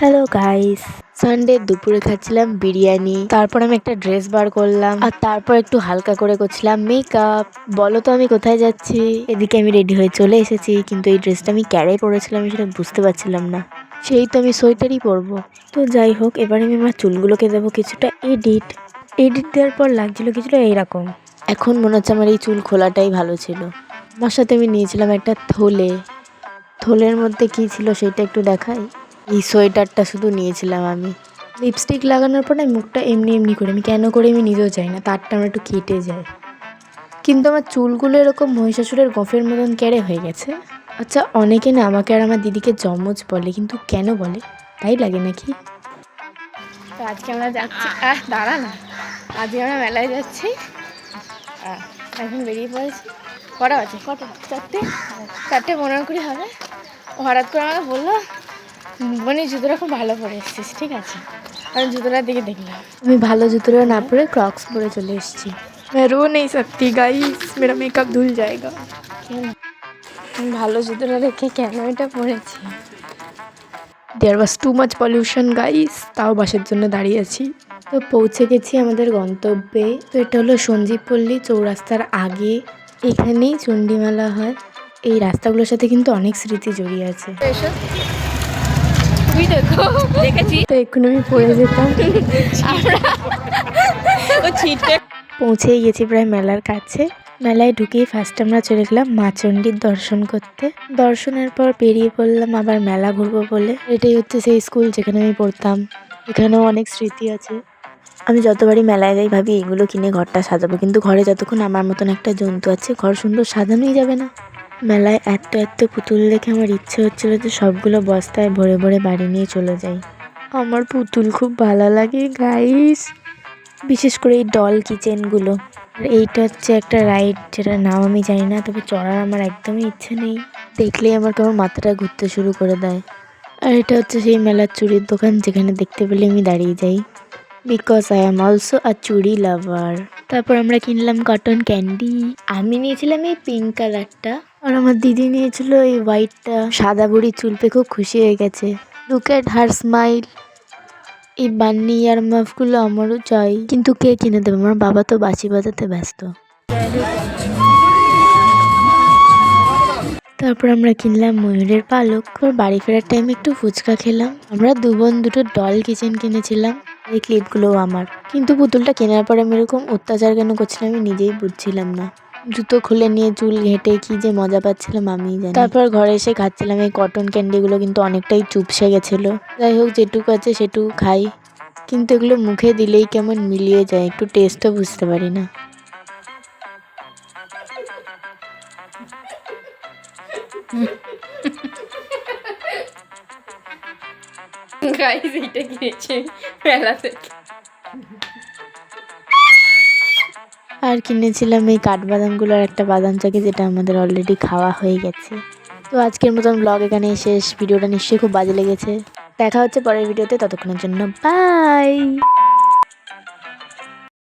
Hello guys, Sunday দুপুরে খাচ্ছিলাম বিরিয়ানি। তারপর আমি একটা ড্রেস বার করলাম আর তারপর একটু হালকা করে করছিলাম মেকআপ। বলো তো আমি কোথায় যাচ্ছি? এদিকে আমি রেডি হয়ে চলে এসেছি, কিন্তু এই ড্রেসটা আমি ক্যারে পরেছিলাম সেটা বুঝতে পারছিলাম না। সেই তো আমি সোয়েটারই পরবো। তো যাই হোক, এবার আমি আমার চুলগুলোকে দেবো কিছুটা এডিট দেওয়ার পর লাগছিল কিছুটা এইরকম। এখন মনে হচ্ছে আমার এই চুল খোলাটাই ভালো ছিল। আমার সাথে আমি নিয়েছিলাম একটা থলের মধ্যে কি ছিল সেটা একটু দেখাই। এই সোয়েটারটা শুধু নিয়েছিলাম আমি। লিপস্টিক লাগানোর পরে মুখটা এমনি এমনি করে আমি কেন করে আমি নিজেও চাই না, তারটা আমার একটু কেটে যায়। কিন্তু আমার চুলগুলো এরকম মহিষাসুরের গোফের মতন ক্যারে হয়ে গেছে। আচ্ছা, অনেকে না আমাকে আর আমার দিদিকে যমজ বলে, কিন্তু কেন বলে? তাই লাগে নাকি? তো আজকে আমরা যাচ্ছি, দাঁড়া না, আজকে আমরা মেলায় যাচ্ছি। এখন বেরিয়ে পড়েছি। কটা আছে? চারটে 15 হবে। ও হঠাৎ করে আমাকে বললো, মানে জুতোটা খুব ভালো পরে এসেছিস, ঠিক আছে? আমি জুতোটার দিকে দেখলাম, আমি ভালো জুতোটা না পরে ক্রক্স পরে চলে এসেছি। मैं रो नहीं सकती गाइस, मेरा मेकअप धुल जाएगा। আমি ভালো জুতোটা রেখে কেন এটা পরেছি? দেয়ার ওয়াজ টু মাচ পলিউশন গাইস, তাও বাসের জন্য দাঁড়িয়ে আছি। তো পৌঁছে গেছি আমাদের গন্তব্যে। তো এটা হলো সঞ্জীবপল্লী চৌরাস্তার আগে, এখানেই চণ্ডীমেলা হয়। এই রাস্তাগুলোর সাথে কিন্তু অনেক স্মৃতি জড়িয়ে আছে। তুই দেখো, দেখেছি তো এক্ষুনি আমি পড়ে যেতাম। পৌঁছেই গেছি প্রায় মেলার কাছে। মেলায় ঢুকেই ফার্স্ট আমরা চলে গেলাম মা চণ্ডীর দর্শন করতে। দর্শনের পর বেরিয়ে পড়লাম আবার মেলা ঘুরবো বলে। এটাই হচ্ছে সেই স্কুল যেখানে আমি পড়তাম। এখানেও অনেক স্মৃতি আছে। আমি যতবারই মেলায় যাই ভাবি এগুলো কিনে ঘরটা সাজাবো, কিন্তু ঘরে যতক্ষণ আমার মতন একটা জন্তু আছে ঘর সুন্দর সাজানোই যাবে না। মেলায় এত পুতুল দেখে আমার ইচ্ছে হচ্ছিল যে সবগুলো বস্তায় ভরে ভরে বাড়ি নিয়ে চলে যাই। আমার পুতুল খুব ভালো লাগে গাইস, বিশেষ করে এই ডল কিচেনগুলো। আর এইটা হচ্ছে একটা রাইড, যেটার নাম আমি জানি না, তবে চড়ার আমার একদমই ইচ্ছে নেই। দেখলেই আমার কেমন মাথাটা ঘুরতে শুরু করে দেয়। আর এটা হচ্ছে সেই মেলার চুড়ির দোকান যেখানে দেখতে পেলে আমি দাঁড়িয়ে যাই, because I am also a চুড়ি লাভার। তারপর আমরা কিনলাম কটন ক্যান্ডি। আমি নিয়েছিলাম এই পিঙ্ক কালারটা, আর আমার দিদি নিয়েছিল এই হোয়াইটটা। সাদা বুড়ি চুল পেয়ে খুব খুশি হয়ে গেছে। Look at her smile. এই বান্নি আর মাফগুলো আমারও চাই, কিন্তু কে কিনে দেবে? আমার বাবা তো বাঁশি বাজাতে ব্যস্ত। তারপর আমরা কিনলাম ময়ূরের পালক। বাড়ি ফেরার টাইমে একটু ফুচকা খেলাম। আমরা দু বোন দুটো ডল কিচেন কিনেছিলাম। এই ক্লিপগুলোও আমার, কিন্তু পুতুলটা কেনার পরে আমি এরকম অত্যাচার কেন করছিলাম আমি নিজেই বুঝছিলাম না। জুতো খুলে নিয়ে চুল ঘেঁটে কি যে মজা পাচ্ছিলাম আমিই জানি। তারপর ঘরে এসে খাচ্ছিলাম এই কটন ক্যান্ডিগুলো, কিন্তু অনেকটাই চুপসে গেছিলো। যাই হোক, যেটুকু আছে সেটুকু খাই, কিন্তু এগুলো মুখে দিলেই কেমন মিলিয়ে যায়, একটু টেস্টও বুঝতে পারি না। গাইস এইটা কিনেছি মেলা থেকে। আর কিনেছিলাম এই কাঠবাদামগুলোর একটা বাদাম চাকি, যেটা আমাদের অলরেডি খাওয়া হয়ে গেছে। তো আজকের মতন ব্লগ এখানেই শেষ। ভিডিওটা নিশ্চয়ই খুব বাজে লেগেছে। দেখা হচ্ছে পরের ভিডিওতে, ততক্ষণের জন্য বাই।